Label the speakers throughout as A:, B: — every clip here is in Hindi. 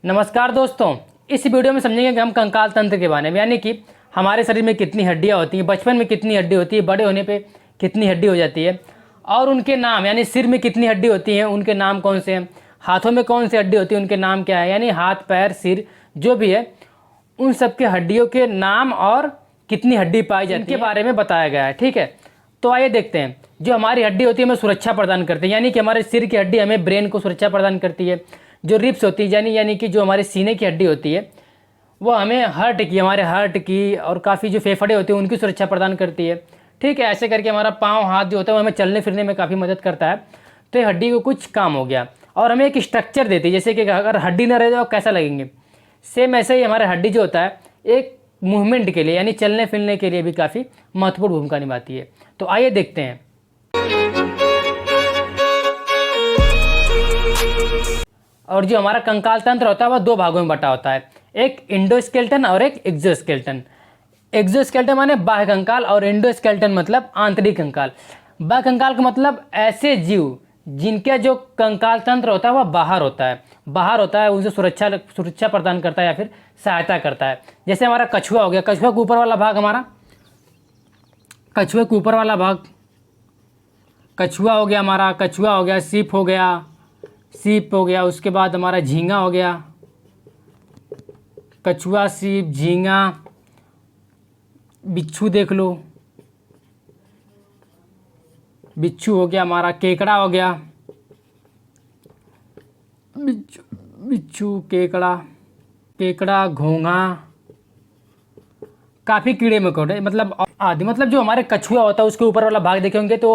A: नमस्कार दोस्तों, इस वीडियो में समझेंगे कि हम कंकाल तंत्र के बारे में, यानी कि हमारे शरीर में कितनी हड्डियां होती हैं, बचपन में कितनी हड्डी होती है, बड़े होने पे कितनी हड्डी हो जाती है और उनके नाम, यानी सिर में कितनी हड्डी होती हैं, उनके नाम कौन से हैं, हाथों में कौन सी हड्डी होती है, उनके नाम क्या है, यानी हाथ पैर सिर जो भी है उन सब के हड्डियों के नाम और कितनी हड्डी पाई जाती है इनके बारे में बताया गया है। ठीक है, तो आइए देखते हैं। जो हमारी हड्डी होती है हमें सुरक्षा प्रदान करती है, यानी कि हमारे सिर की हड्डी हमें ब्रेन को सुरक्षा प्रदान करती है। जो रिब्स होती है यानी कि जो हमारे सीने की हड्डी होती है वो हमें हमारे हार्ट की और काफ़ी जो फेफड़े होते हैं उनकी सुरक्षा प्रदान करती है। ठीक है, ऐसे करके हमारा पाँव हाथ जो होता है वो हमें चलने फिरने में काफ़ी मदद करता है। तो ये हड्डी को कुछ काम हो गया और हमें एक स्ट्रक्चर देती है, जैसे कि अगर हड्डी ना रहे तो कैसा लगेंगे, सेम ऐसे ही हमारा हड्डी जो होता है एक मूवमेंट के लिए यानी चलने फिरने के लिए भी काफ़ी महत्वपूर्ण भूमिका निभाती है। तो आइए देखते हैं। और जो हमारा कंकाल तंत्र होता है वह दो भागों में बटा होता है, एक इंडोस्केलेटन और एक एक्सोस्केलेटन। एक्सोस्केलेटन माने बाह्य कंकाल और इंडोस्केलेटन मतलब आंतरिक कंकाल। बाह्य कंकाल का मतलब ऐसे जीव जिनका जो कंकाल तंत्र होता है वह बाहर होता है, उनसे सुरक्षा प्रदान करता है या फिर सहायता करता है। जैसे हमारा कछुआ हो गया, कछुआ के ऊपर वाला भाग हमारा, कछुए के ऊपर वाला भाग कछुआ हो गया हमारा, कछुआ हो गया, सीप हो गया, उसके बाद हमारा झींगा हो गया, कछुआ सीप झींगा, बिच्छू देख लो, बिच्छू हो गया हमारा, केकड़ा हो गया, बिच्छू केकड़ा घोंघा, काफ़ी कीड़े मकोड़े मतलब आदि। मतलब जो हमारे कछुआ होता है उसके ऊपर वाला भाग देखे होंगे तो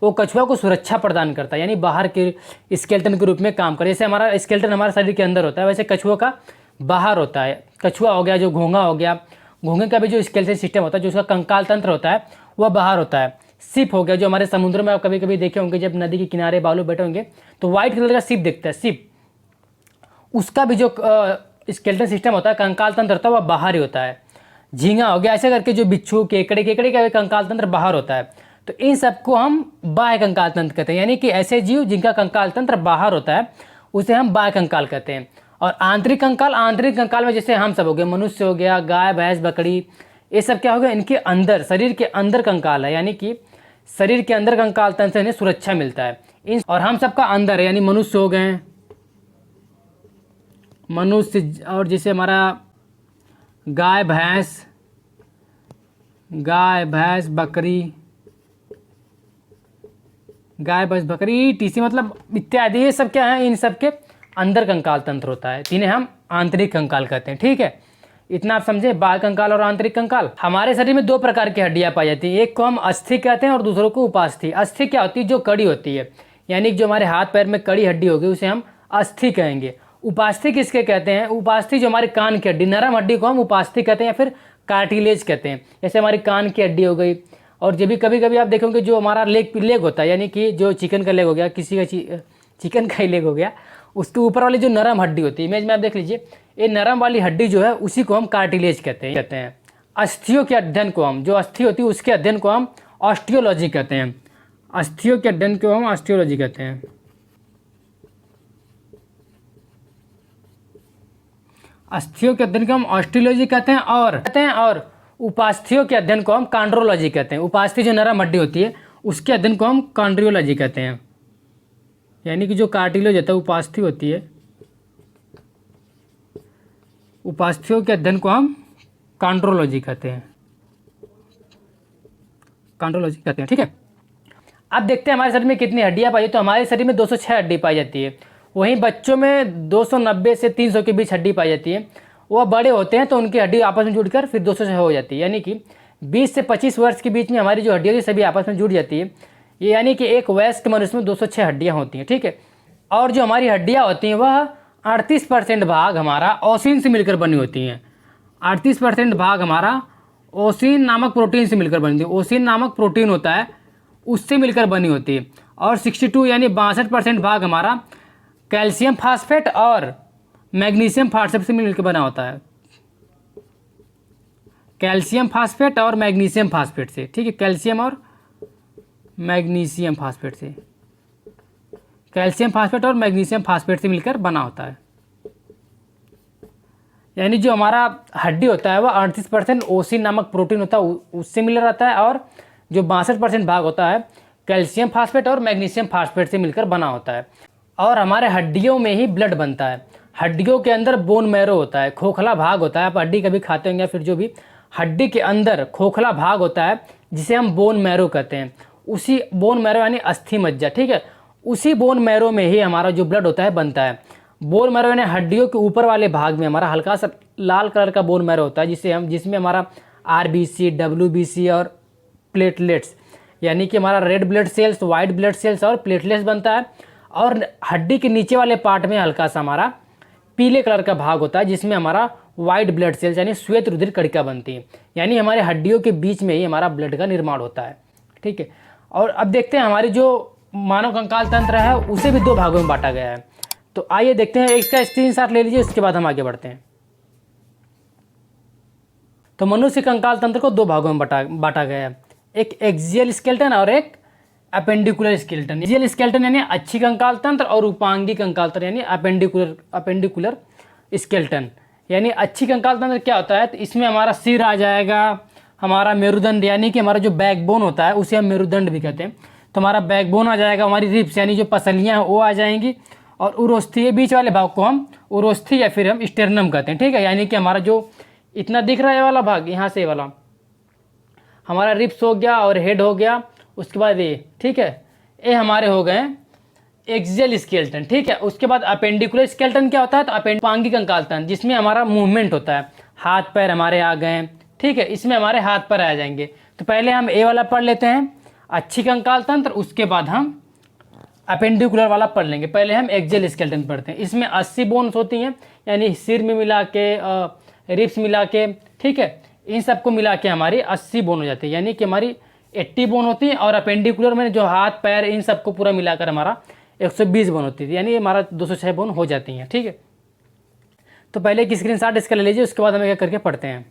A: वो कछुआ को सुरक्षा प्रदान करता है, यानी बाहर के स्केलेटन के रूप में काम करे। जैसे हमारा स्केलेटन हमारे शरीर के अंदर होता है वैसे कछुआ का बाहर होता है। कछुआ हो गया, जो घोंघा हो गया, घोंघे का भी जो स्केलेटन सिस्टम होता है, जो उसका कंकाल तंत्र होता है वह बाहर होता है। सिप हो गया, जो हमारे समुद्र में आप कभी कभी देखे होंगे, जब नदी के किनारे बालू बैठे होंगे तो व्हाइट कलर का सिप दिखता है, सिप, उसका भी जो स्केलेटन सिस्टम होता है, कंकाल तंत्र होता है वह बाहर ही होता है। झींगा हो गया, ऐसे करके जो बिच्छू केकड़े का भी कंकाल तंत्र बाहर होता है। तो इन सबको हम बाह्य कंकाल तंत्र कहते हैं, यानी कि ऐसे जीव जिनका कंकाल तंत्र बाहर होता है उसे हम बाह्य कंकाल कहते हैं। और आंतरिक कंकाल में जैसे हम सब हो गए, मनुष्य हो गया, गाय भैंस बकरी, ये सब क्या हो गया, इनके अंदर शरीर के अंदर कंकाल है, यानी कि शरीर के अंदर कंकाल तंत्र से इन्हें सुरक्षा मिलता है। और हम सबका अंदर है, यानी मनुष्य हो गए, मनुष्य, और जैसे हमारा गाय भैंस बकरी टीसी मतलब इत्यादि, ये सब क्या है, इन सब के अंदर कंकाल तंत्र होता है, जिन्हें हम आंतरिक कंकाल कहते हैं। ठीक है, इतना आप समझे, बाह्य कंकाल और आंतरिक कंकाल। हमारे शरीर में दो प्रकार की हड्डियां पाई जाती हैं, एक को हम अस्थि कहते हैं और दूसरों को उपास्थि। अस्थि क्या होती है, जो कड़ी होती है, यानी जो हमारे हाथ पैर में कड़ी हड्डी होगी उसे हम अस्थि कहेंगे। उपास्थि किसके कहते हैं, उपास्थि जो हमारे कान की हड्डी, नरम हड्डी को हम उपास्थि कहते हैं या फिर कार्टिलेज कहते हैं। जैसे हमारी कान की हड्डी हो गई, और जब भी कभी कभी आप देखोगे जो हमारा लेग होता है, यानी कि जो चिकन का लेग हो गया, किसी का चिकन का ही लेग हो गया, उसके ऊपर वाली जो नरम हड्डी होती है, इमेज में आप देख लीजिए, ये नरम वाली हड्डी जो है उसी को हम कार्टिलेज कहते हैं। अस्थियों के अध्ययन को हम, जो अस्थि होती है उसके अध्ययन को हम ऑस्टियोलॉजी कहते हैं। अस्थियों के अध्ययन को हम ऑस्टियोलॉजी कहते हैं। अस्थियों के अध्ययन को हम ऑस्टियोलॉजी कहते हैं और उपास्थियों के अध्ययन को हम कॉन्ड्रोलॉजी कहते हैं। उपास्थि जो नरम हड्डी होती है उसके अध्ययन को हम कॉन्ड्रियोलॉजी कहते हैं, यानी कि जो कार्टिलेज होता है उपास्थि होती है, उपास्थियों के अध्ययन को हम कॉन्ड्रोलॉजी कहते हैं। ठीक है, अब देखते हैं हमारे शरीर में कितनी हड्डियां पाई जाती है। तो हमारे शरीर में 206 हड्डी पाई जाती है, वहीं बच्चों में 290 से 300 के बीच हड्डी पाई जाती है। वह बड़े होते हैं तो उनकी हड्डी आपस में जुड़कर फिर 206 हो जाती है, यानी कि 20 से 25 वर्ष के बीच में हमारी जो हड्डी होती है सभी आपस में जुड़ जाती है। ये यानी कि एक वयस्क मनुष्य में 206 हड्डियाँ होती हैं। ठीक है, और जो हमारी हड्डियाँ होती हैं वह 38% भाग हमारा ओसिन से मिलकर बनी होती हैं। 38% भाग हमारा ओसिन नामक प्रोटीन से मिलकर बनी होती है। ओसिन नामक प्रोटीन होता है उससे मिलकर बनी होती है। और 62 यानी 62% भाग हमारा कैल्शियम फास्फेट और मैग्नीशियम फास्फेट से मिलकर बना होता है। कैल्शियम फास्फेट और मैग्नीशियम फास्फेट से, ठीक है, कैल्शियम और मैग्नीशियम फास्फेट से, कैल्शियम फास्फेट और मैग्नीशियम फास्फेट से मिलकर बना होता है। यानी जो हमारा हड्डी होता है वह 38% ओसिन नामक प्रोटीन होता है उससे मिल रहता है, और जो 62% भाग होता है कैल्शियम फास्फेट और मैग्नीशियम फास्फेट से मिलकर बना होता है। और हमारे हड्डियों में ही ब्लड बनता है। हड्डियों के अंदर बोन मैरो होता है, खोखला भाग होता है। आप हड्डी कभी खाते होंगे, फिर जो भी हड्डी के अंदर खोखला भाग होता है जिसे हम बोन मैरो कहते हैं, उसी बोन मैरो यानी अस्थि मज्जा, ठीक है, उसी बोन मैरो में ही हमारा जो ब्लड होता है बनता है। बोन मैरो यानी हड्डियों के ऊपर वाले भाग में हमारा हल्का सा लाल कलर का बोन मैरो होता है जिसमें हमारा आरबीसी, डब्ल्यूबीसी और प्लेटलेट्स यानी कि हमारा red blood cells, white blood cells और प्लेटलेट्स बनता है। और हड्डी के नीचे वाले पार्ट में हल्का सा हमारा पीले कलर का भाग होता है जिसमें हमारा वाइट ब्लड सेल्स यानी श्वेत रुधिर कणिका बनती है। यानी हमारे हड्डियों के बीच में ही हमारा ब्लड का निर्माण होता है, ठीक है। और अब देखते हैं हमारी जो मानव कंकाल तंत्र है उसे भी दो भागों में बांटा गया है। तो आइए देखते हैं, इसका स्क्रीनशॉट ले लीजिए, उसके बाद हम आगे बढ़ते हैं। तो मनुष्य कंकाल तंत्र को दो भागों में बांटा गया है, एक एक्सियल स्केलेटन और एक अपेंडिकुलर स्केलेटन। एक्सियल स्केलेटन यानी अच्छी कंकाल तंत्र और उपांगी कंकाल तंत्र यानी अपेंडिकुलर स्केलेटन। यानी अच्छी कंकाल तंत्र क्या होता है, तो इसमें हमारा सिर आ जाएगा, हमारा मेरुदंड यानी कि हमारा जो बैकबोन होता है उसे हम मेरुदंड भी कहते हैं। तो हमारा बैकबोन आ जाएगा, हमारी रिब्स यानी जो पसलियाँ हैं वो आ जाएंगी, और उरोस्थी, बीच वाले भाग को हम उरोस्थी या फिर हम स्टेर्नम कहते हैं, ठीक है। यानी कि हमारा जो इतना दिख रहा है वाला भाग, यहाँ से वाला हमारा रिब्स हो गया और हेड हो गया, उसके बाद ये, ठीक है, ये हमारे हो गए एक्सियल स्केलेटन, ठीक है। उसके बाद अपेंडिकुलर स्केलेटन क्या होता है, तो उपांगी कंकाल तंत्र जिसमें हमारा मूवमेंट होता है, हाथ पैर हमारे आ गए, ठीक है, इसमें हमारे हाथ पैर आ जाएंगे। तो पहले हम ए वाला पढ़ लेते हैं, अच्छी कंकाल तंत्र, उसके बाद हम अपेंडिकुलर वाला पढ़ लेंगे। पहले हम एक्सियल स्केलेटन पढ़ते हैं। इसमें 80 बोन्स होती हैं, यानी सिर में मिला के, रिब्स मिला के, ठीक है, इन सबको मिला के हमारी 80 बोन हो जाती है, यानी कि हमारी 80 बोन होती है। और अपेंडिकुलर में जो हाथ पैर इन सबको पूरा मिलाकर हमारा 120 बोन होती थी, यानी हमारा 206 बोन हो जाती हैं, ठीक है। तो पहले एक स्क्रीनशॉट इसका ले लीजिए, उसके बाद हम एक करके पढ़ते हैं।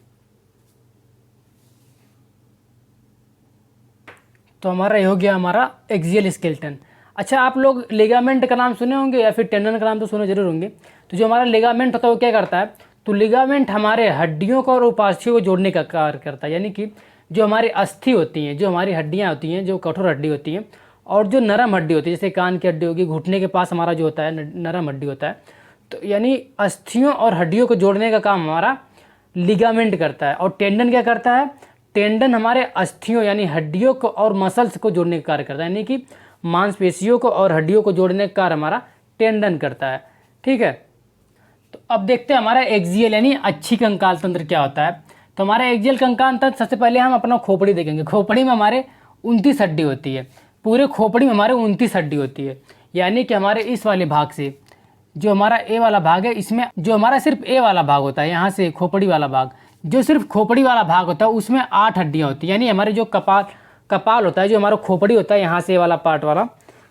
A: तो हमारा ये हो गया हमारा एक्सियल स्केलेटन। अच्छा, आप लोग लिगामेंट का नाम सुने होंगे या फिर टेंडन का नाम तो सुने जरूर होंगे। तो जो हमारा लिगामेंट होता है वो क्या करता है, तो लिगामेंट हमारे हड्डियों को और उपास्थियों को जोड़ने का कार्य करता है। यानी कि जो हमारी अस्थि होती हैं, जो हमारी हड्डियाँ होती हैं, जो कठोर हड्डी होती हैं और जो नरम हड्डी होती है, जैसे कान की हड्डी होगी, घुटने के पास हमारा जो होता है नरम हड्डी होता है, तो यानी अस्थियों और हड्डियों को जोड़ने का काम हमारा लिगामेंट करता है। और टेंडन क्या करता है, टेंडन हमारे अस्थियों यानी हड्डियों को और मसल्स को जोड़ने का कार्य करता है, यानी कि मांसपेशियों को और हड्डियों को जोड़ने का कार्य हमारा टेंडन करता है, ठीक है। तो अब देखते हैं हमारा एक्सियल यानी अच्छी कंकाल तंत्र क्या होता है। तो हमारा एक्सियल कंकाल तंत्र, सबसे पहले हम अपना खोपड़ी देखेंगे। खोपड़ी में हमारे 29 हड्डी होती है, पूरे खोपड़ी में हमारे 29 हड्डी होती है। यानी कि हमारे इस वाले भाग से जो हमारा ए वाला भाग है, इसमें जो हमारा सिर्फ ए वाला भाग होता है, यहाँ से खोपड़ी वाला भाग, जो सिर्फ खोपड़ी वाला भाग होता है उसमें 8 हड्डियाँ होती हैं। यानी हमारे जो कपाल होता है, जो हमारा खोपड़ी होता है, यहाँ से वाला पार्ट वाला,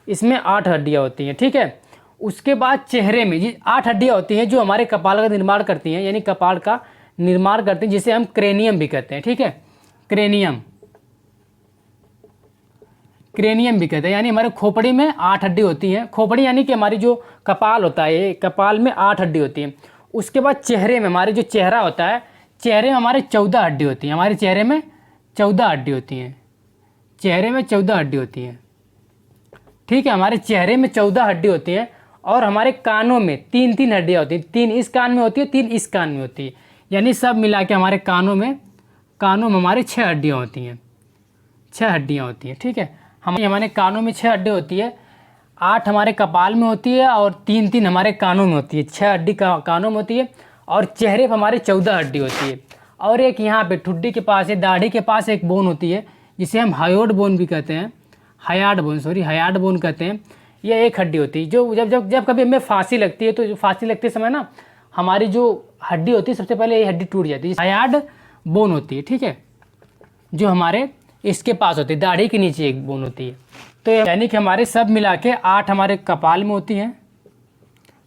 A: इसमें 8 हड्डियाँ होती हैं, ठीक है। उसके बाद चेहरे में जी 8 हड्डियाँ होती हैं जो हमारे कपाल का निर्माण करती हैं, यानी कपाल का निर्माण करती हैं, जिसे हम क्रेनियम भी कहते हैं, ठीक है। क्रेनियम भी कहते हैं। यानी हमारे खोपड़ी में 8 हड्डी होती हैं। खोपड़ी यानी कि हमारी जो कपाल होता है, कपाल में 8 हड्डी होती हैं। उसके बाद चेहरे में हमारे जो चेहरा होता है, चेहरे में हमारे 14 हड्डी होती हैं। हमारे चेहरे में 14 हड्डी होती हैं, चेहरे में 14 हड्डी होती हैं, ठीक है। हमारे चेहरे में 14 हड्डी होती हैं। और हमारे कानों में 3 हड्डियाँ होती हैं, 3 इस कान में होती है, 3 इस कान में होती है। यानी सब मिला के हमारे कानों में हमारे 6 हड्डियाँ होती हैं, 6 हड्डियाँ होती हैं, ठीक है। हमारे कानों में 6 हड्डी होती है, 8 हमारे कपाल में होती है और 3 हमारे कानों में होती है। 6 हड्डी कानों में होती है और चेहरे पर हमारे 14 हड्डी होती है। और एक यहाँ पे ठुड्डी के पास है, दाढ़ी के पास एक बोन होती है जिसे हम हायोड बोन भी कहते हैं, हयाड बोन कहते हैं। यह एक हड्डी होती है जो जब कभी हमें फांसी लगती है, तो फांसी लगते समय ना हमारी जो हड्डी होती है, सबसे पहले ये हड्डी टूट जाती है, हयाड बोन होती है, ठीक है, जो हमारे इसके पास होती है, दाढ़ी के नीचे एक बोन होती है। तो यानी कि हमारे सब मिला के 8 हमारे कपाल में होती हैं,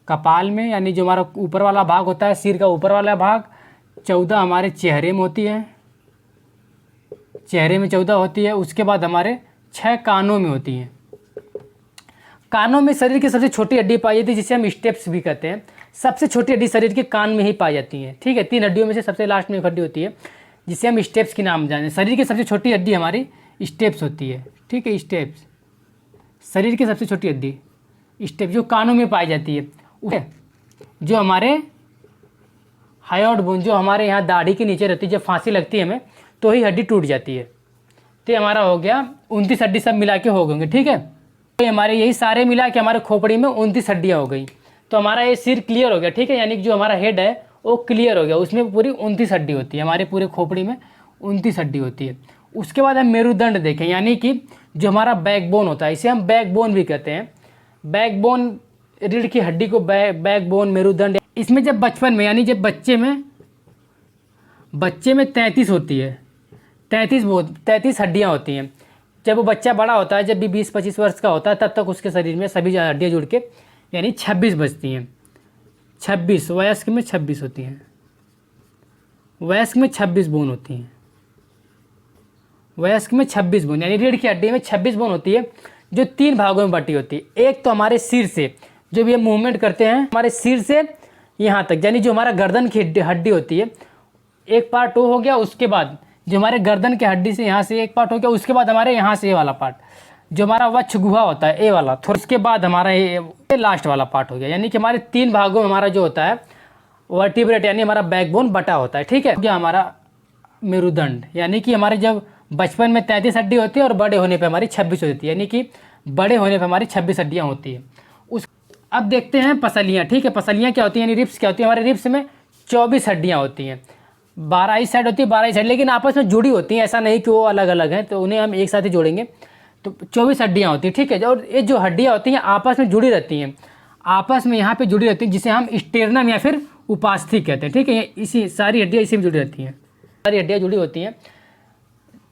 A: कपाल में यानी जो हमारा ऊपर वाला भाग होता है, सिर का ऊपर वाला भाग, 14 हमारे चेहरे में होती है, चेहरे में 14 होती है। उसके बाद हमारे 6 कानों में होती हैं। कानों में शरीर की सबसे छोटी हड्डी पाई जाती है जिसे हम स्टेप्स भी कहते हैं। सबसे छोटी हड्डी शरीर के कान में ही पाई जाती है। ठीक है, 3 हड्डियों में से सबसे लास्ट में एक हड्डी होती है जिसे हम स्टेप्स के नाम जाने। शरीर की सबसे छोटी हड्डी हमारी स्टेप्स होती है। ठीक है, स्टेप्स शरीर की सबसे छोटी हड्डी स्टेप जो कानों में पाई जाती है। जो हमारे हायोड बोन जो हमारे यहाँ दाढ़ी के नीचे रहती है, जब फांसी लगती है हमें तो ही हड्डी टूट जाती है। तो ये हमारा हो गया 29 हड्डी सब मिला के हो गएंगे। ठीक है, तो हमारे यही सारे मिला के हमारे खोपड़ी में 29 हड्डियाँ हो गई। तो हमारा ये सिर क्लियर हो गया। ठीक है, यानी कि जो हमारा हेड है वो क्लियर हो गया, उसमें पूरी 29 हड्डी होती है। हमारे पूरे खोपड़ी में 29 हड्डी होती है। उसके बाद हम मेरुदंड देखें, यानी कि जो हमारा बैकबोन होता है, इसे हम बैकबोन भी कहते हैं। बैकबोन रीढ़ की हड्डी को बैकबोन मेरुदंड। इसमें जब बचपन में यानी जब बच्चे में 33 होती है, 33 हड्डियाँ होती हैं। जब वो बच्चा बड़ा होता है, जब भी 20-25 वर्ष का होता है, तब तक उसके शरीर में सभी हड्डियाँ जुड़ के यानी 26 बचती हैं। 26 वयस्क में 26 होती हैं। वयस्क में 26 बोन होती हैं। वयस्क में 26 बोन यानी रीढ़ की हड्डी में 26 बोन होती है, जो 3 भागों में बटी होती है। एक तो हमारे सिर से, जब ये मूवमेंट करते हैं हमारे सिर से यहाँ तक, यानी जो हमारा गर्दन की हड्डी होती है, एक पार्ट वो हो गया। उसके बाद जो हमारे गर्दन की हड्डी से यहाँ से एक पार्ट हो गया। उसके बाद हमारे यहाँ से ये वाला पार्ट जो हमारा वक्ष गुहा होता है, ए वाला, थोड़ा उसके बाद हमारा ये लास्ट वाला पार्ट हो गया। यानी कि हमारे 3 भागों में हमारा जो होता है वर्टिब्रेट यानी हमारा बैकबोन बटा होता है। ठीक है, क्या हमारा मेरुदंड, यानी कि हमारे जब बचपन में 33 हड्डी होती है और बड़े होने पे हमारी 26 होती है, यानी कि बड़े होने पे हमारी 26 हड्डियाँ होती है। अब देखते हैं पसलियाँ। ठीक है, पसलियाँ क्या होती हैं, यानी रिब्स क्या होती है। हमारे रिब्स में 24 हड्डियाँ होती हैं। 12 इस साइड होती है, 12 इस साइड, लेकिन आपस में जुड़ी होती हैं। ऐसा नहीं कि वो अलग अलग हैं, तो उन्हें हम एक साथ ही जोड़ेंगे। तो 24 हड्डियाँ होती हैं। ठीक है, और ये जो हड्डियाँ होती हैं आपस में जुड़ी रहती हैं, आपस में यहाँ पे जुड़ी रहती हैं, जिसे हम स्टेर्नम या फिर उपास्थि कहते हैं। ठीक है, इसी सारी हड्डियाँ इसी में जुड़ी रहती हैं। सारी हड्डियाँ जुड़ी होती हैं।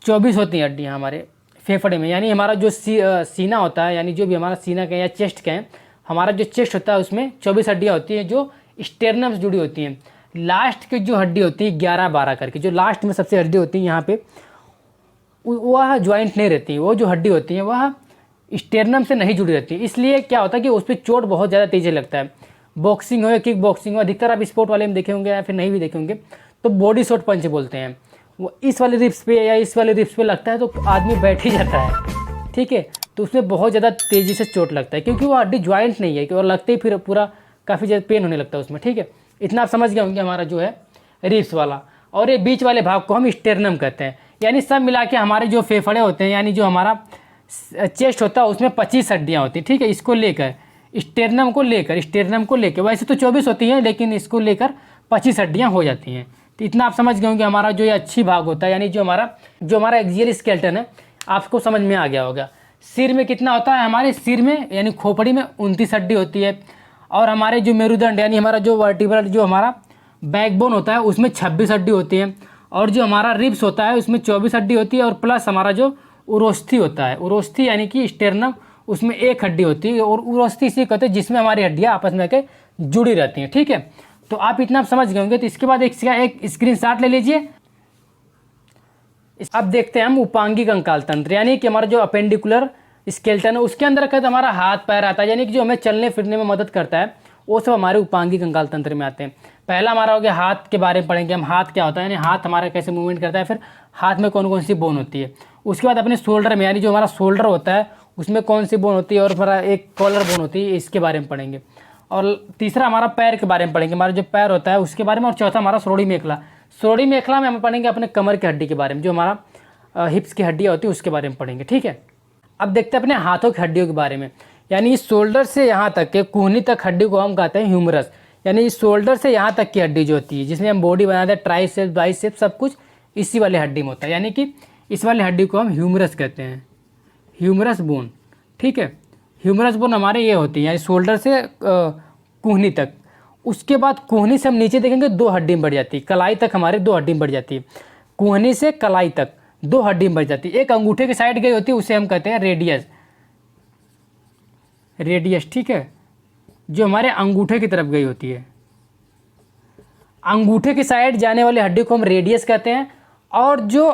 A: 24 होती हैं हड्डियाँ हमारे फेफड़े में, यानी हमारा जो सीना होता है, यानी जो भी हमारा सीना का या चेस्ट का है, हमारा जो चेस्ट होता है उसमें 24 हड्डियाँ होती हैं जो स्टेर्नम से जुड़ी होती हैं। लास्ट की जो हड्डी होती है 11-12 करके, जो लास्ट में सबसे हड्डी होती है यहाँ पे, वह ज्वाइंट नहीं रहती। वो जो हड्डी होती है वह स्टेर्नम से नहीं जुड़ी रहती। इसलिए क्या होता है कि उस पर चोट बहुत ज़्यादा तेज़ी लगता है। बॉक्सिंग हो या किक बॉक्सिंग हो, अधिकतर आप स्पोर्ट वाले में देखे होंगे या फिर नहीं भी देखे होंगे, तो बॉडी शॉट पंच बोलते हैं। वो इस वाले रिब्स पे या इस वाले रिब्स पे लगता है तो आदमी बैठ ही जाता है। ठीक है, तो उसमें बहुत ज़्यादा तेज़ी से चोट लगता है, क्योंकि वो हड्डी ज्वाइंट नहीं है कि और लगते ही फिर पूरा काफ़ी ज़्यादा पेन होने लगता है उसमें। ठीक है, इतना आप समझ गए होंगे हमारा जो है रिब्स वाला। और ये बीच वाले भाग को हम स्टेर्नम कहते हैं। यानी सब मिला के हमारे जो फेफड़े होते हैं, यानी जो हमारा चेस्ट होता है, उसमें 25 हड्डियाँ होती हैं। ठीक है, इसको लेकर स्टेर्नम को लेकर वैसे तो 24 होती हैं, लेकिन इसको लेकर 25 हड्डियाँ हो जाती हैं। तो इतना आप समझ गए होंगे हमारा जो ये अच्छी भाग होता है, यानी जो हमारा एक्सियल स्केलेटन है, आपको समझ में आ गया होगा। सिर में कितना होता है, हमारे सिर में यानी खोपड़ी में 29 हड्डी होती है। और हमारे जो मेरुदंड यानी हमारा जो वर्टिब्रल जो हमारा बैकबोन होता है उसमें 26 हड्डी होती है। और जो हमारा रिब्स होता है उसमें 24 हड्डी होती है। और प्लस हमारा जो उरोस्थी होता है, उरोस्थी यानी कि स्टेर्नम, उसमें 1 हड्डी होती है। और उरोस्थी इसी कहते हैं जिसमें हमारी हड्डियाँ आपस में के जुड़ी रहती हैं। ठीक है, तो आप इतना समझ गए होंगे। तो इसके बाद एक स्क्रीनशॉट ले लीजिए। अब देखते हैं हम उपांगिक कंकाल तंत्र, यानी कि हमारा जो अपेंडिकुलर स्केलेटन है उसके अंदर का हमारा हाथ पैर आता है, यानी कि जो हमें चलने फिरने में मदद करता है, वो सब हमारे उपांगिक कंकाल तंत्र में आते हैं। पहला हमारा हो गया हाथ के बारे में पढ़ेंगे हम। हाथ क्या होता है, यानी हाथ हमारा कैसे मूवमेंट करता है, फिर हाथ में कौन कौन सी बोन होती है। उसके बाद अपने शोल्डर में, यानी जो हमारा शोल्डर होता है उसमें कौन सी बोन होती है, और हमारा एक कॉलर बोन होती है, इसके बारे में पढ़ेंगे। और तीसरा हमारा पैर के बारे में पढ़ेंगे, हमारा जो पैर होता है उसके बारे में। और चौथा हमारा श्रोणि मेखला। श्रोणि मेखला में हम पढ़ेंगे अपने कमर की हड्डी के बारे में, जो हमारा हिप्स की हड्डियाँ होती है उसके बारे में पढ़ेंगे। ठीक है, अब देखते हैं अपने हाथों की हड्डियों के बारे में। यानी इस शोल्डर से यहाँ तक के कूहनी तक हड्डी को हम कहते हैं ह्यूमरस। यानी इस शोल्डर से यहाँ तक की हड्डी जो होती है, जिसमें हम बॉडी बनाते हैं, ट्राइसेप्स बाइसेप्स सब कुछ इसी वाली हड्डी में होता है। यानी कि इस वाली हड्डी को हम ह्यूमरस कहते हैं, ह्यूमरस बोन। ठीक है, ह्यूमरस बोन हमारे ये होती है, यानी शोल्डर से कूहनी तक। उसके बाद कूहनी से हम नीचे देखेंगे 2 हड्डी बढ़ जाती है, कलाई तक हमारे 2 हड्डी बढ़ जाती है। कूहनी से कलाई तक 2 हड्डी बढ़ जाती है। एक अंगूठे की साइड गई होती है, उसे हम कहते हैं रेडियस। ठीक है, जो हमारे अंगूठे की तरफ गई होती है, अंगूठे की साइड जाने वाली हड्डी को हम रेडियस कहते हैं। और जो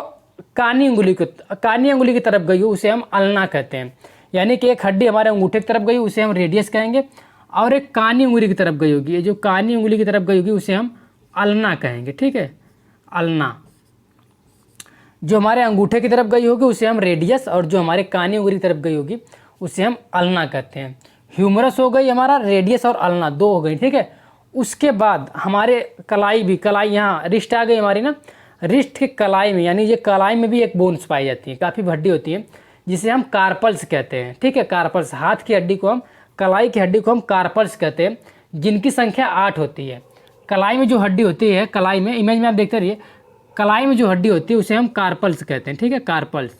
A: कानी अंगुली की तरफ गई हो उसे हम अल्ना कहते हैं। यानी कि एक हड्डी हमारे अंगूठे की तरफ गई उसे हम रेडियस कहेंगे, और एक कानी उंगली की तरफ गई होगी। ये जो कानी उंगली की तरफ गई होगी उसे हम अल्ना कहेंगे, ठीक है, अल्ना। जो हमारे अंगूठे की तरफ गई होगी उसे हम रेडियस, और जो हमारे कानी उंगली की तरफ गई होगी उसे हम अल्ना कहते हैं। ह्यूमरस हो गई हमारा, रेडियस और अल्ना दो हो गई, ठीक है। उसके बाद हमारे कलाई भी, कलाई यहाँ रिस्ट आ गई हमारी ना, रिस्ट के कलाई में, यानी ये कलाई में भी एक बोन्स पाई जाती है, काफ़ी हड्डी होती है जिसे हम कार्पल्स कहते हैं, ठीक है। कार्पल्स, हाथ की हड्डी को हम, कलाई की हड्डी को हम कार्पल्स कहते हैं, जिनकी संख्या 8 होती है। कलाई में जो हड्डी होती है, कलाई में, इमेज में आप देखते रहिए, कलाई में जो हड्डी होती है उसे हम कार्पल्स कहते हैं, ठीक है, कार्पल्स,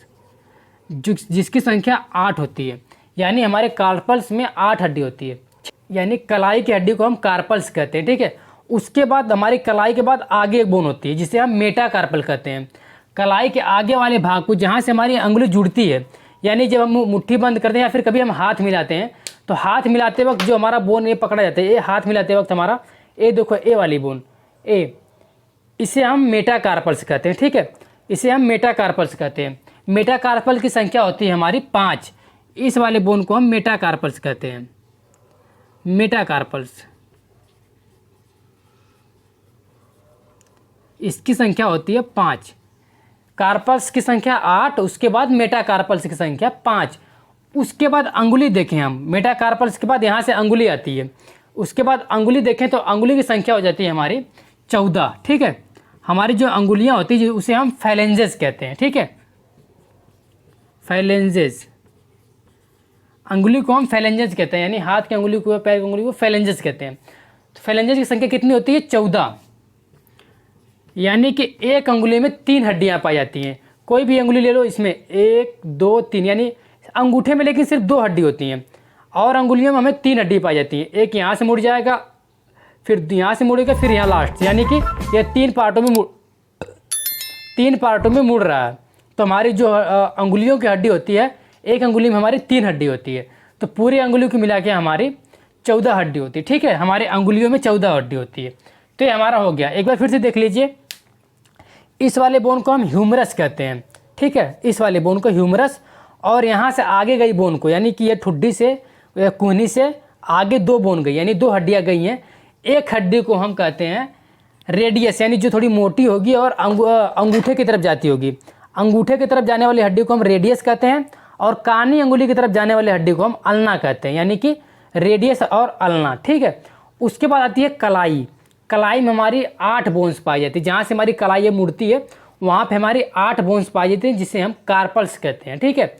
A: जिसकी संख्या 8 होती है। यानी हमारे कार्पल्स में 8 हड्डी होती है, यानी कलाई की हड्डी को हम कार्पल्स कहते हैं, ठीक है। उसके बाद हमारी कलाई के बाद आगे एक बोन होती है जिसे हम मेटाकार्पल कहते हैं। कलाई के आगे वाले भाग को, जहाँ से हमारी अंगुली जुड़ती है, यानी जब हम मुट्ठी बंद करते हैं या फिर कभी हम हाथ मिलाते हैं, तो हाथ मिलाते वक्त जो हमारा बोन ये पकड़ा जाता है, ये हाथ मिलाते वक्त हमारा ये देखो, ए वाली बोन, ए, इसे हम मेटाकार्पल्स कहते हैं, ठीक है, इसे हम मेटाकार्पल्स कहते हैं। मेटाकार्पल की संख्या होती है हमारी 5। इस वाले बोन को हम मेटाकार्पल्स कहते हैं, मेटाकार्पल्स। इसकी संख्या होती है 5, कार्पल्स की संख्या 8, उसके बाद मेटाकार्पल्स की संख्या 5। उसके बाद अंगुली देखें हम, मेटाकार्पल्स के बाद यहाँ से अंगुली आती है, उसके बाद अंगुली देखें तो अंगुली की संख्या हो जाती है हमारी 14, ठीक है। हमारी जो अंगुलियाँ होती है उसे हम फैलेंजेस कहते हैं, ठीक है, फैलेंजेस, अंगुली को हम फैलेंजेस कहते हैं, यानी हाथ की अंगुली को, पैर की अंगुली को फैलेंजेस कहते हैं। तो फैलेंजेस की संख्या कितनी होती है? 14, यानी कि एक अंगुली में 3 हड्डियां पाई जाती हैं। कोई भी अंगुली ले लो, इसमें 1 2 3, यानी अंगूठे में लेकिन सिर्फ 2 हड्डी होती हैं, और अंगुलियों में हमें 3 हड्डी पाई जाती है। एक यहाँ से मुड़ जाएगा, फिर यहाँ से मुड़ेगा, फिर यहाँ लास्ट, यानी कि ये 3 पार्टों में मुड़ रहा है। तो हमारी जो अंगुलियों की हड्डी होती है, एक अंगुली में हमारी 3 हड्डी होती है, तो पूरी अंगुलियों को मिला के हमारी 14 हड्डी होती है, ठीक है। हमारे अंगुलियों में 14 हड्डी होती है। तो ये हमारा हो गया। एक बार फिर से देख लीजिए, इस वाले बोन को हम ह्यूमरस कहते हैं, ठीक है, इस वाले बोन को ह्यूमरस, और यहाँ से आगे गई बोन को, यानी कि ये ठुड्डी से या कूहनी से आगे 2 बोन गई, यानी 2 हड्डियाँ गई हैं। एक हड्डी को हम कहते हैं रेडियस, यानी जो थोड़ी मोटी होगी और अंगूठे की तरफ जाती होगी। अंगूठे की तरफ जाने वाली हड्डी को हम रेडियस कहते हैं, और कानी अंगुली की तरफ जाने वाली हड्डी को हम अल्ना कहते हैं, यानी कि रेडियस और अल्ना, ठीक है। उसके बाद आती है कलाई। कलाई में हमारी 8 बोन्स पाई जाती है, जहाँ से हमारी कलाई ये मुड़ती है वहाँ पे हमारी 8 बोन्स पाई जाती हैं, जिसे हम कार्पल्स कहते हैं, ठीक है।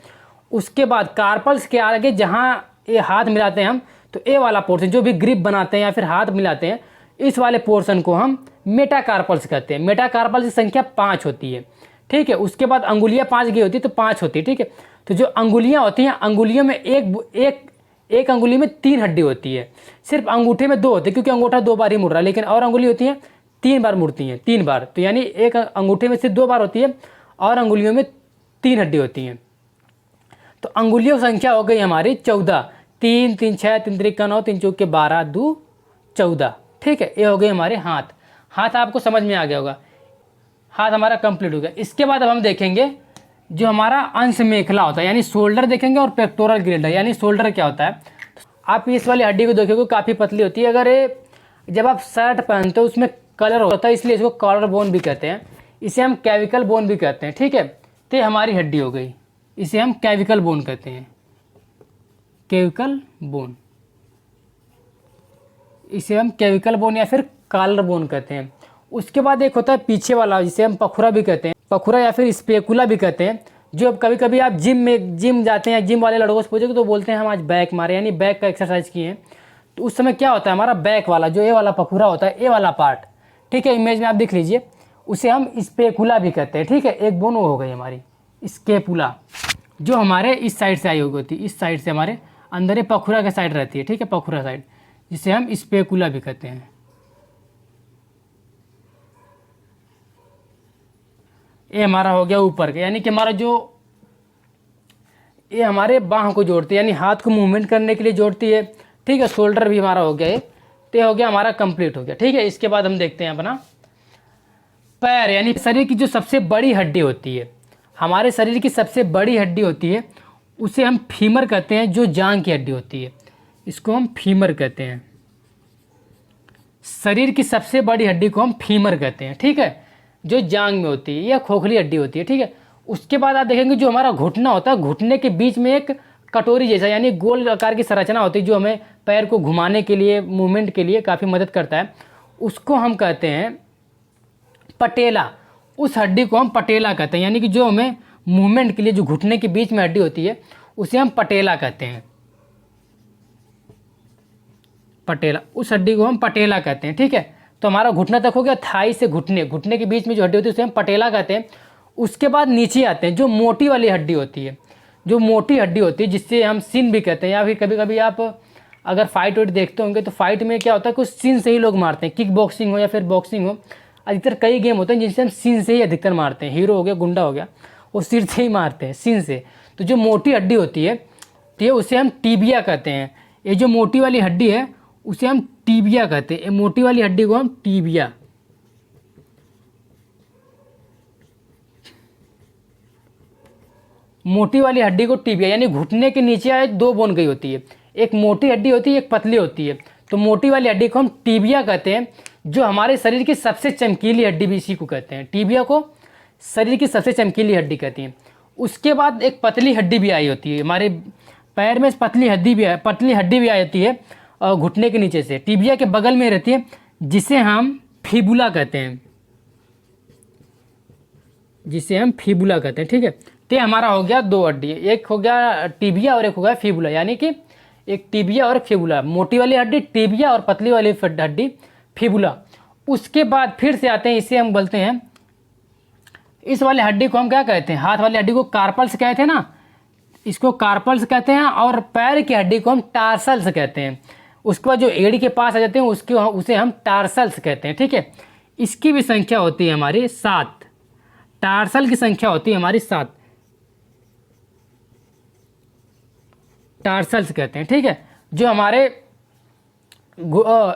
A: उसके बाद कार्पल्स के आगे जहाँ ये हाथ मिलाते हैं हम, तो ये वाला पोर्शन जो भी ग्रिप बनाते हैं या फिर हाथ मिलाते हैं, इस वाले पोर्शन को हम मेटाकार्पल्स कहते हैं। मेटाकार्पल्स की संख्या 5 होती है, ठीक है। उसके बाद अंगुलियाँ 5 गई होती है, तो 5 होती है, ठीक है। तो जो अंगुलियाँ होती हैं, अंगुलियों में एक अंगुली में 3 हड्डी होती है, सिर्फ अंगूठे में 2 होती है, क्योंकि अंगूठा 2 बार ही मुड़ रहा है, लेकिन और अंगुली होती है 3 बार मुड़ती हैं, 3 बार। तो यानी एक अंगूठे में सिर्फ 2 बार होती है, और अंगुलियों में 3 हड्डी होती हैं। तो अंगुलियों की संख्या हो गई हमारी 14, 3 3 6 3 3 9 3 4 12 2 14, ठीक है। ये हो गए हमारे हाथ। हाथ आपको समझ में आ गया होगा, हाथ हमारा कंप्लीट हो गया। इसके बाद अब हम देखेंगे जो हमारा अंश मेखला होता है, यानी शोल्डर देखेंगे, और पेक्टोरल गिल्डर, यानी शोल्डर क्या होता है। आप इस वाली हड्डी को देखोगे, काफ़ी पतली होती है। अगर ये जब आप शर्ट पहनते हो उसमें कलर होता है, इसलिए इसको कॉलर बोन भी कहते हैं, इसे हम कैविकल बोन भी कहते हैं, ठीक है। तो ये हमारी हड्डी हो गई, इसे हम कैविकल बोन कहते हैं, कैविकल बोन, इसे हम कैविकल बोन या फिर कॉलर बोन कहते हैं। उसके बाद एक होता है पीछे वाला, जिसे हम पखुरा भी कहते हैं, पखुरा या फिर स्पेकुला भी कहते हैं। जो कभी कभी आप जिम जाते हैं, जिम वाले लड़कों से पूछोगे तो बोलते हैं हम आज बैक मारे, यानी बैक का एक्सरसाइज किए हैं। तो उस समय क्या होता है, हमारा बैक वाला जो ये वाला पखुरा होता है, ये वाला पार्ट, ठीक है, इमेज में आप देख लीजिए, उसे हम स्पेकुला भी कहते हैं, ठीक है। एक बोन वो हो गई हमारी स्केपुला, जो हमारे इस साइड से आई होगी होती है, इस साइड से हमारे अंदर ये पखुरा का साइड रहती है, ठीक है, पखुरा साइड, जिसे हम स्पेकुला भी कहते हैं। ये हमारा हो गया ऊपर का, यानी कि हमारा जो ये हमारे बाह को जोड़ती है, यानी हाथ को मूवमेंट करने के लिए जोड़ती है, ठीक है। शोल्डर भी हमारा हो गया है, तो ये हो गया हमारा कंप्लीट हो गया, ठीक है। इसके बाद हम देखते हैं अपना पैर, यानी शरीर की जो सबसे बड़ी हड्डी होती है, हमारे शरीर की सबसे बड़ी हड्डी होती है, उसे हम फीमर कहते हैं, जो जांघ की हड्डी होती है। इसको हम फीमर कहते हैं। शरीर की सबसे बड़ी हड्डी को हम फीमर कहते हैं, ठीक है, जो जांग में होती है या खोखली हड्डी होती है, ठीक है। उसके बाद आप देखेंगे जो हमारा घुटना होता है, घुटने के बीच में एक कटोरी जैसा यानी गोल आकार की संरचना होती है जो हमें पैर को घुमाने के लिए, मूवमेंट के लिए काफ़ी मदद करता है। उसको हम कहते हैं पटेला। उस हड्डी को हम पटेला कहते हैं, यानी कि जो हमें मूवमेंट के लिए जो घुटने के बीच में हड्डी होती है उसे हम पटेला कहते हैं। पटेला, उस हड्डी को हम पटेला कहते हैं, ठीक है। तो हमारा घुटना तक हो गया, थाई से घुटने, घुटने के बीच में जो हड्डी होती है उसे हम पटेला कहते हैं। उसके बाद नीचे आते हैं जो मोटी वाली हड्डी होती है, जो मोटी हड्डी होती है जिससे हम सिन भी कहते हैं, या फिर कभी कभी आप अगर फाइट वाइट देखते होंगे तो फाइट में क्या होता है, कुछ सिन से ही लोग मारते हैं, किक बॉक्सिंग हो या फिर बॉक्सिंग हो, अधिकतर कई गेम होते हैं जिनसे हम सिन से ही अधिकतर मारते हैं। हीरो हो गया, गुंडा हो गया, वो सिर से ही मारते हैं, सिन से। तो जो मोटी हड्डी होती है तो ये उसे हम टीबिया कहते हैं। ये जो मोटी वाली हड्डी है उसे हम टीबिया कहते हैं। मोटी वाली हड्डी को हम टीबिया, मोटी वाली हड्डी को टीबिया, यानी घुटने के नीचे दो बोन गई होती है, एक मोटी हड्डी होती है, एक पतली होती है। तो मोटी वाली हड्डी को हम टीबिया कहते हैं, जो हमारे शरीर की सबसे चमकीली हड्डी भी इसी को कहते हैं। टीबिया को शरीर की सबसे चमकीली हड्डी कहती हैं। उसके बाद एक पतली हड्डी भी आई होती है, हमारे पैर में पतली हड्डी भी आई होती है घुटने के नीचे से, टीबिया के बगल में रहती है, जिसे हम फीबुला कहते हैं, जिसे हम फीबुला कहते हैं, ठीक है। तो हमारा हो गया दो हड्डी, एक हो गया टीबिया और एक हो गया फीबुला, यानी कि एक टीबिया और फीबुला, मोटी वाली हड्डी टीबिया और पतली वाली हड्डी फीबुला। उसके बाद फिर से आते हैं, इसे हम बोलते हैं, इस वाले हड्डी को हम क्या कहते हैं, हाथ वाली हड्डी को कार्पल्स कहते हैं ना, इसको कार्पल्स कहते हैं। और पैर की हड्डी को हम टार्सल्स कहते हैं। उसके बाद जो एड़ी के पास आ जाते हैं उसे हम टार्सल्स कहते हैं, ठीक है। इसकी भी संख्या होती है हमारी 7, टार्सल की संख्या होती है हमारी 7, टार्सल्स कहते हैं, ठीक है। जो हमारे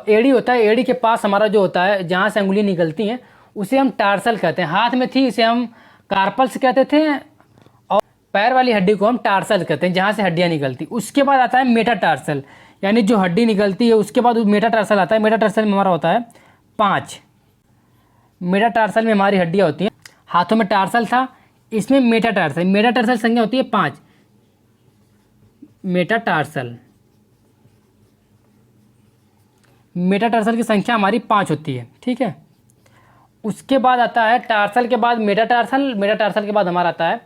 A: एड़ी होता है, एड़ी के पास हमारा जो होता है जहाँ से अंगुली निकलती हैं उसे हम टार्सल कहते हैं। हाथ में थी इसे हम कार्पल्स कहते थे, और पैर वाली हड्डी को हम टार्सल कहते हैं जहाँ से हड्डियाँ निकलती। उसके बाद आता है मेटाटार्सल, यानी जो हड्डी निकलती है उसके बाद मेटाटार्सल आता है। मेटाटार्सल में हमारा होता है 5, मेटाटार्सल में हमारी हड्डियाँ होती हैं। हाथों में टार्सल था, इसमें मेटाटार्सल, मेटाटार्सल संख्या होती है 5, मेटाटार्सल, मेटाटार्सल की संख्या हमारी 5 होती है, ठीक है। उसके बाद आता है टार्सल के बाद मेटाटार्सल, मेटाटार्सल के बाद हमारा आता है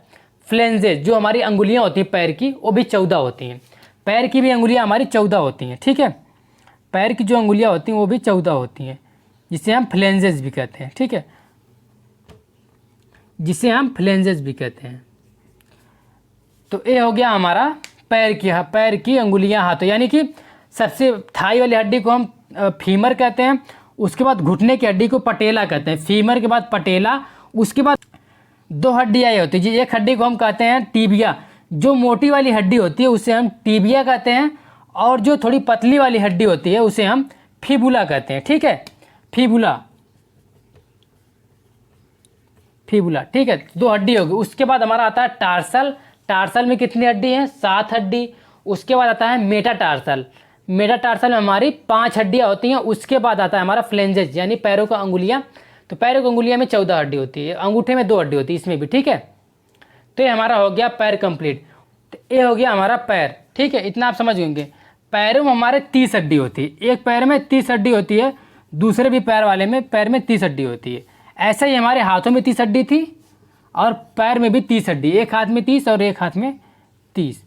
A: फ्लेंजेस, जो हमारी अंगुलियां होती हैं पैर की, वो भी 14 होती हैं। पैर की भी अंगुलियां हमारी 14 होती हैं, ठीक है। पैर की जो अंगुलियां होती हैं वो भी 14 होती हैं, जिसे हम फ्लेंजेस भी कहते हैं, ठीक है, जिसे हम फ्लेंजेस भी कहते हैं। तो ये हो गया हमारा पैर की अंगुलियां, हाथों, यानी कि सबसे थाई वाली हड्डी को हम फीमर कहते हैं। उसके बाद घुटने की हड्डी को पटेला कहते हैं, फीमर के बाद पटेला। उसके बाद दो हड्डियाँ होती है जी, एक हड्डी को हम कहते हैं टीबिया, जो मोटी वाली हड्डी होती है उसे हम टीबिया कहते हैं, और जो थोड़ी पतली वाली हड्डी होती है उसे हम फीबुला कहते हैं, ठीक है, फीबुला, फीबुला, ठीक है। दो हड्डी होगी। उसके बाद हमारा आता है टार्सल, टार्सल में कितनी हड्डी हैं, 7 हड्डी। उसके बाद आता है मेटाटार्सल, मेटाटार्सल में हमारी 5 हड्डियाँ होती हैं। उसके बाद आता है हमारा फ्लेंजेस, यानी पैरों का अंगुलियाँ, तो पैरों की अंगुलियाँ में 14 हड्डी होती है, अंगूठे में 2 हड्डी होती है, इसमें भी, ठीक है। तो ये हमारा हो गया पैर कंप्लीट। तो ये हो गया हमारा पैर, ठीक है, इतना आप समझ गएंगे। पैरों में हमारे 30 हड्डी होती है, एक पैर में 30 हड्डी होती है, दूसरे भी पैर वाले में पैर में 30 हड्डी होती है। ऐसा ही हमारे हाथों में 30 हड्डी थी और पैर में भी 30 हड्डी, एक हाथ में 30 और एक हाथ में 30,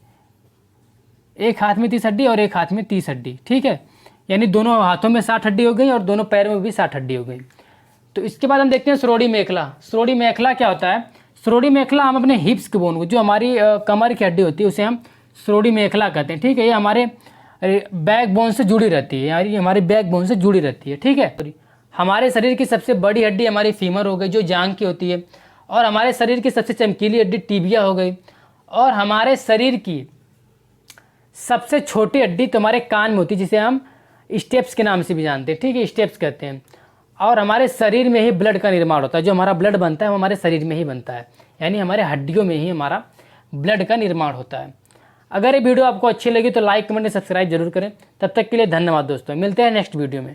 A: एक हाथ में 30 हड्डी और एक हाथ में 30 हड्डी, ठीक है, यानी दोनों हाथों में 60 हड्डी हो गई और दोनों पैरों में भी 60 हड्डी हो गई। तो इसके बाद हम देखते हैं श्रोणि मेखला। श्रोणि मेखला क्या होता है, श्रोणि मेखला हम अपने हिप्स के बोन को, जो हमारी कमर की हड्डी होती है उसे हम श्रोणि मेखला कहते हैं, ठीक है। ये हमारे बैक बोन से जुड़ी रहती है, यानी हमारी बैक बोन से जुड़ी रहती है, ठीक है। हमारे शरीर की सबसे बड़ी हड्डी हमारी फीमर हो गई, जो जांग की होती है, और हमारे शरीर की सबसे चमकीली हड्डी टीबिया हो गई, और हमारे शरीर की सबसे छोटी हड्डी तो हमारे कान में होती है, जिसे हम स्टेप्स के नाम से भी जानते हैं, ठीक है, स्टेप्स कहते हैं। और हमारे शरीर में ही ब्लड का निर्माण होता है, जो हमारा ब्लड बनता है वो हमारे शरीर में ही बनता है, यानी हमारे हड्डियों में ही हमारा ब्लड का निर्माण होता है। अगर ये वीडियो आपको अच्छी लगी तो लाइक कमेंट सब्सक्राइब जरूर करें। तब तक के लिए धन्यवाद दोस्तों, मिलते हैं नेक्स्ट वीडियो में।